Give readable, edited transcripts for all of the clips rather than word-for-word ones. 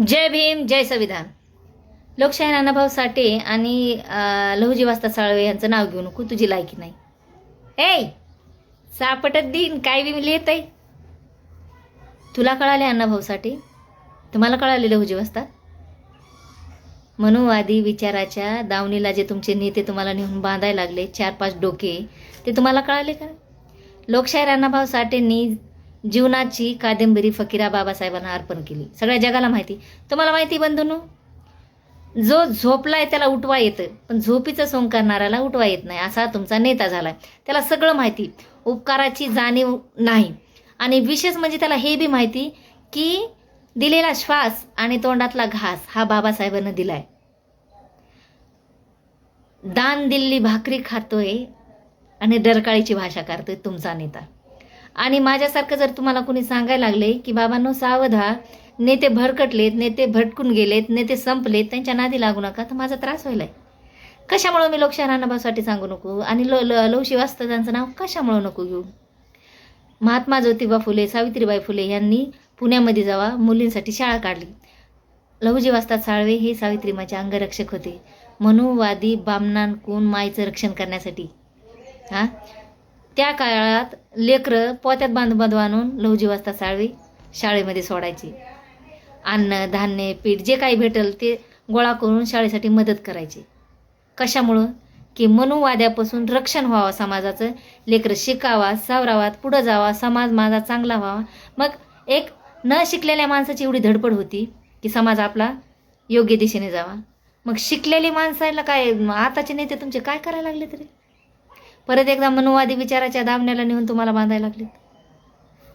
जय भीम जय संविधान. लोकशाहीर अण्णाभाऊ साठे आणि लहुजी वास्ता साळवे यांचं नाव घेऊ नको, तुझी लायकी नाही. ए सापटत दिन काय बी लिहित आहे. तुला कळाले अण्णाभाऊ साठे, तुम्हाला कळाले लहुजी वास्ता. मनुवादी विचाराच्या दावणीला जे तुमचे नेते तुम्हाला नेऊन बांधायला लागले, 4-5 डोके, ते तुम्हाला कळाले का? लोकशाहीर अण्णाभाऊ साठेंनी जीवनाची कादंबरी फकीरा बाबासाहेबांना अर्पण केली. सगळ्या जगाला माहिती. तुम्हाला माहिती बंधूंनो, जो झोपलाय त्याला उठवा येतं, पण झोपीचं सोंग करणाऱ्याला उठवा येत नाही, असा तुमचा नेता झालाय. त्याला सगळं माहिती, उपकाराची जाणीव नाही, आणि विशेष म्हणजे त्याला हे बी माहिती की दिलेला श्वास आणि तोंडातला घास हा बाबासाहेबांना दिलाय. दान दिल्ली भाकरी खातोय आणि डरकाळीची भाषा करतोय तुमचा नेता. आणि माझ्यासारखं जर तुम्हाला कोणी सांगायला लागले की बाबांनो सावध व्हा, नेते भरकटलेत, नेते भटकून गेलेत, नेते संपलेत, त्यांच्या नादी लागू नका, तर माझा त्रास व्हायलाय. कशामुळं मी लोकशाहीर अण्णाभाऊसाठी सांगू नको आणि लहुजी वास्ता त्यांचं नाव कशामुळं नको घेऊ? महात्मा ज्योतिबा फुले, सावित्रीबाई फुले यांनी पुण्यामध्ये जावा मुलींसाठी शाळा काढली. लहुजी वास्ता साळवे हे सावित्रीमाचे अंगरक्षक होते, मनुवादी बामणांकून माईचं रक्षण करण्यासाठी. त्या काळात लेकरं पोत्यात बांधून आणून लहुजी वास्ता साळवे शाळेमध्ये सोडायचे. अन्न धान्य पीठ जे काही भेटल ते गोळा करून शाळेसाठी मदत करायचे. कशामुळं? की मनुवाद्यापासून रक्षण व्हावं समाजाचं, लेकरं शिकावा, सावरावात, पुढं जावा, समाज माझा चांगला व्हावा. मग एक न शिकलेल्या माणसाची एवढी धडपड होती की समाज आपला योग्य दिशेने जावा. मग शिकलेली माणसाला काय आताचे नेते तुमचे काय करायला लागले तरी? परत एकदा मनुवादी विचाराच्या दावण्याला नेऊन तुम्हाला बांधायला लागले.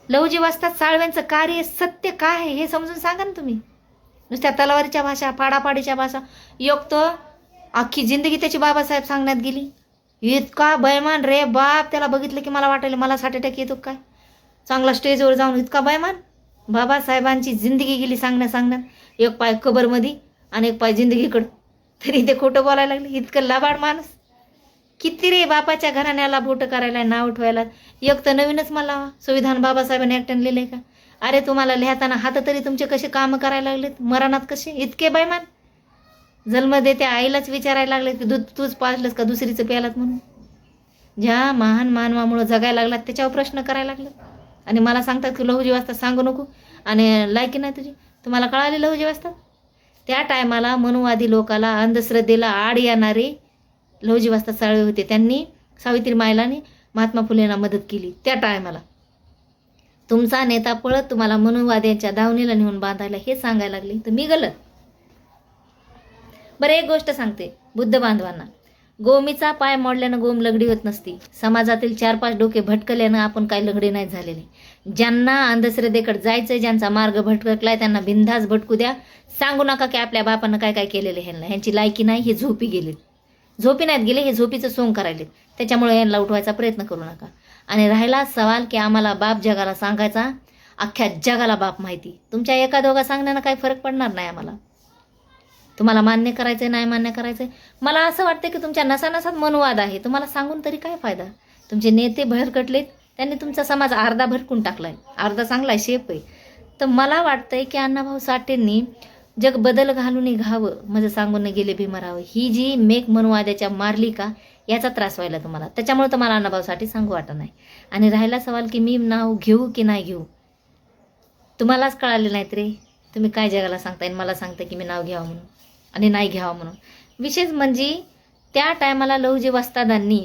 लहुजी वास्ता साळव्यांचं कार्य सत्य काय आहे हे समजून सांगा ना तुम्ही. नुसत्या तलवारीच्या भाषा, पाडापाडीच्या भाषा, योग तो अख्खी जिंदगी त्याची बाबासाहेब सांगण्यात गेली. इतका बैमान रे बाप, त्याला बघितलं की मला वाटायला मला 60% येतो काय. चांगला स्टेजवर जाऊन इतका बैमान. बाबासाहेबांची जिंदगी गेली सांगण्यात, एक पाय कबरमध्ये आणि एक पाय जिंदगीकडं, तरी ते खोटं बोलायला लागले. इतकं लबाड माणूस. किती रे बापाच्या घराण्याला बोट करायला, नाव उठवायला. एक तर नवीनच मला संविधान बाबासाहेबांनी एकट्यानं लिहिलंय का? अरे तुम्हाला लिहिताना हात तरी तुमचे कसे कामं करायला लागलेत, मरणात कसे इतके बैमान. जन्म देते आईलाच विचारायला लागले की दूध तूच पाजलंस का दुसरीचं प्यालात म्हणून. ज्या महान मानवामुळं जगायला लागलात त्याच्यावर प्रश्न करायला लागले, आणि मला सांगतात की लहुजी वास्ता सांगू नको आणि लायकी नाही तुझी. तुम्हाला कळाले लहुजी वास्ता? त्या टायमाला मनुवादी लोकाला अंधश्रद्धेला आड येणारे लहुजी वास्ता साळवे होते. त्यांनी सावित्रीमाईलाने महात्मा फुलेंना मदत केली. त्या टायमाला तुमचा नेता पळत तुम्हाला मनुवाद्यांच्या दावणीला नेऊन बांधायला हे सांगायला लागले, तर मी गलत? बरं एक गोष्ट सांगते बुद्ध बांधवांना, गोमीचा पाय मोडल्यानं गोम लगडी होत नसती. समाजातील 4-5 डोके भटकल्यानं आपण काही लगडे नाही झालेले. ज्यांना अंधश्रद्धेकडे जायचं, ज्यांचा मार्ग भटकलाय, त्यांना बिनधास्त भटकू द्या. सांगू नका की आपल्या बापानं काय काय केलेलं ह्यांना, ह्यांची लायकी नाही, हे झोपी गेलेत. झोपी नाहीत गेले, हे झोपीचं सोंग करायलेत. त्याच्यामुळे यांना उठवायचा प्रयत्न करू नका. आणि राहिला सवाल की आम्हाला बाप जगाला सांगायचा, अख्ख्या जगाला बाप माहिती. तुमच्या एका दोघा सांगण्यानं काही फरक पडणार नाही आम्हाला. तुम्हाला मान्य करायचं नाही मान्य करायचं, मला असं वाटतं की तुमच्या नसानसात मनुवाद आहे. तुम्हाला सांगून तरी काय फायदा? तुमचे नेते भरकटलेत, त्यांनी तुमचा समाज अर्धा भटकून टाकलाय, अर्धा चांगला शेप आहे. तर मला वाटतंय की अण्णाभाऊ साठेंनी जग बदल घालून घावं म्हणजे सांगून गेले भीमराव, ही जी मेक मनुवाद्याच्या मारली का याचा त्रास व्हायला तुम्हाला. त्याच्यामुळे तर मला अण्णाभाऊ साठे सांगू वाटत नाही. आणि राहिला सवाल की मी नाव घेऊ की नाही घेऊ, तुम्हालाच कळाले नाहीत रे. तुम्ही काय जगाला सांगताय मला सांगता की मी नाव घ्यावं म्हणून आणि नाही घ्यावं म्हणून. विशेष म्हणजे त्या टायमाला लहुजी वास्तादांनी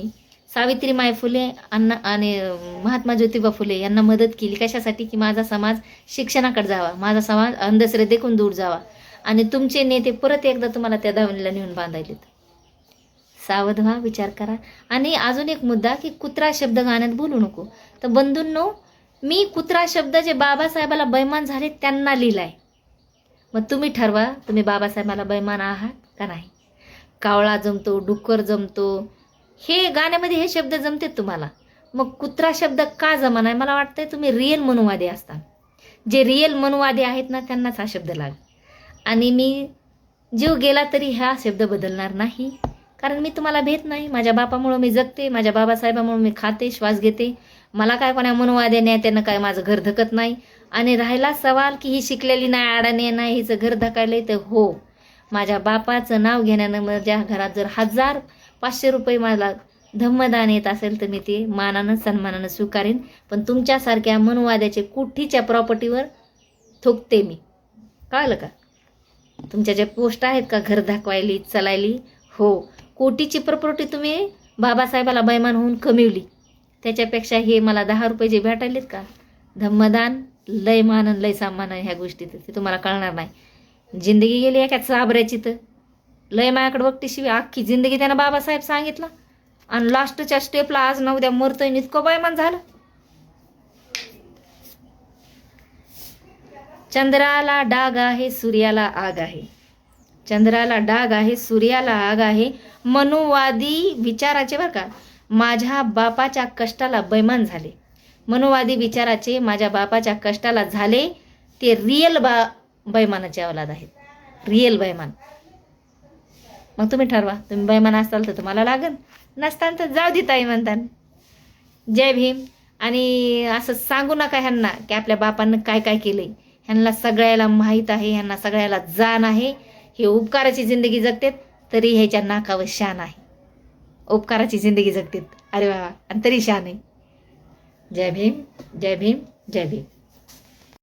सावित्रीमाई फुले आणि महात्मा ज्योतिबा फुले यांना मदत केली. कशासाठी? की माझा समाज शिक्षणाकडे जावा, माझा समाज अंधश्रद्धेकडून दूर जावा. आणि तुमचे नेते परत एकदा तुम्हाला त्या दावणीला नेऊन बांधायलेत. सावध व्हा, विचार करा. आणि अजून एक मुद्दा की कुत्रा शब्द गाण्यात बोलू नको. तर बंधूंनो, मी कुत्रा शब्द जे बाबासाहेबाला बैमान झाले त्यांना लिहिलाय. मग तुम्ही ठरवा, तुम्ही बाबासाहेबाला बैमान आहात का नाही. कावळा जमतो, डुक्कर जमतो, हे गाण्यामध्ये हे शब्द जमतेत तुम्हाला. मग कुत्रा शब्द का जमा नाही? मला वाटतंय तुम्ही रिअल मनुवादी असता. जे रिअल मनुवादी आहेत ना त्यांनाच हा शब्द लाग. आणि मी जीव गेला तरी हा शब्द बदलणार नाही, कारण मी तुम्हाला भेट नाही. माझ्या बापामुळं मी जगते, माझ्या बाबासाहेबामुळं मी खाते, श्वास घेते. मला काय कोणा मनुवाद्या नेत्यानं काय माझं घर धकत नाही. आणि राहिला सवाल की ही शिकलेली नाही, अडाणी नाही, हिचं घर धकायलंय, तर हो, माझ्या बापाचं नाव घेण्यानं माझ्या घरात जर 1,000-500 रुपये मला धम्मदान येत असेल तर मी ते मानानं सन्मानानं स्वीकारेन. पण तुमच्यासारख्या मनवाद्याचे कुठीच्या प्रॉपर्टीवर थुकते मी. कळलं का? तुमच्या ज्या पोस्ट आहेत का घर दाखवायली चलायली, हो, कोटीची प्रॉपर्टी तुम्ही बाबासाहेबाला बैमान होऊन कमिवली. त्याच्यापेक्षा हे मला 10 रुपये जे भेटायलेत का, धम्मदान, लय मानन लय सामानन, ह्या गोष्टी ते तुम्हाला कळणार नाही. जिंदगी गेली एका साबऱ्याची, तर लय माझ्याकडे बघते शिवाय अख्खी जिंदगी त्यानं बाबासाहेब सांगितलं, आणि लास्टच्या स्टेपला आज न उद्या मरतोय, इतकं बैमान झालं. चंद्राला डाग आहे, सूर्याला आग आहे. चंद्राला डाग आहे, सूर्याला आग आहे. मनुवादी विचाराचे बरं का, माझ्या बापाच्या कष्टाला बैमान झाले. मनुवादी विचाराचे माझ्या बापाच्या कष्टाला झाले. ते रिअल बैमानाचे औलाद आहेत, रिअल बैमान. मग तुम्ही ठरवा, तुम्ही बैमान असाल तर तुम्हाला लागन, नसतान तर जाऊ दे ताई म्हणतात. जय भीम. आणि असं सांगू नका ह्यांना की आपल्या बापानं काय काय केलंय. ह्यांना सगळ्याला माहीत आहे, ह्यांना सगळ्याला जाण आहे. हे उपकाराची जिंदगी जगतात तरी ह्याच्या नाकावर शान आहे. उपकाराची जिंदगी जगतात, अरे वा, आणि तरी शान आहे. जय भीम, जय भीम, जय भीम.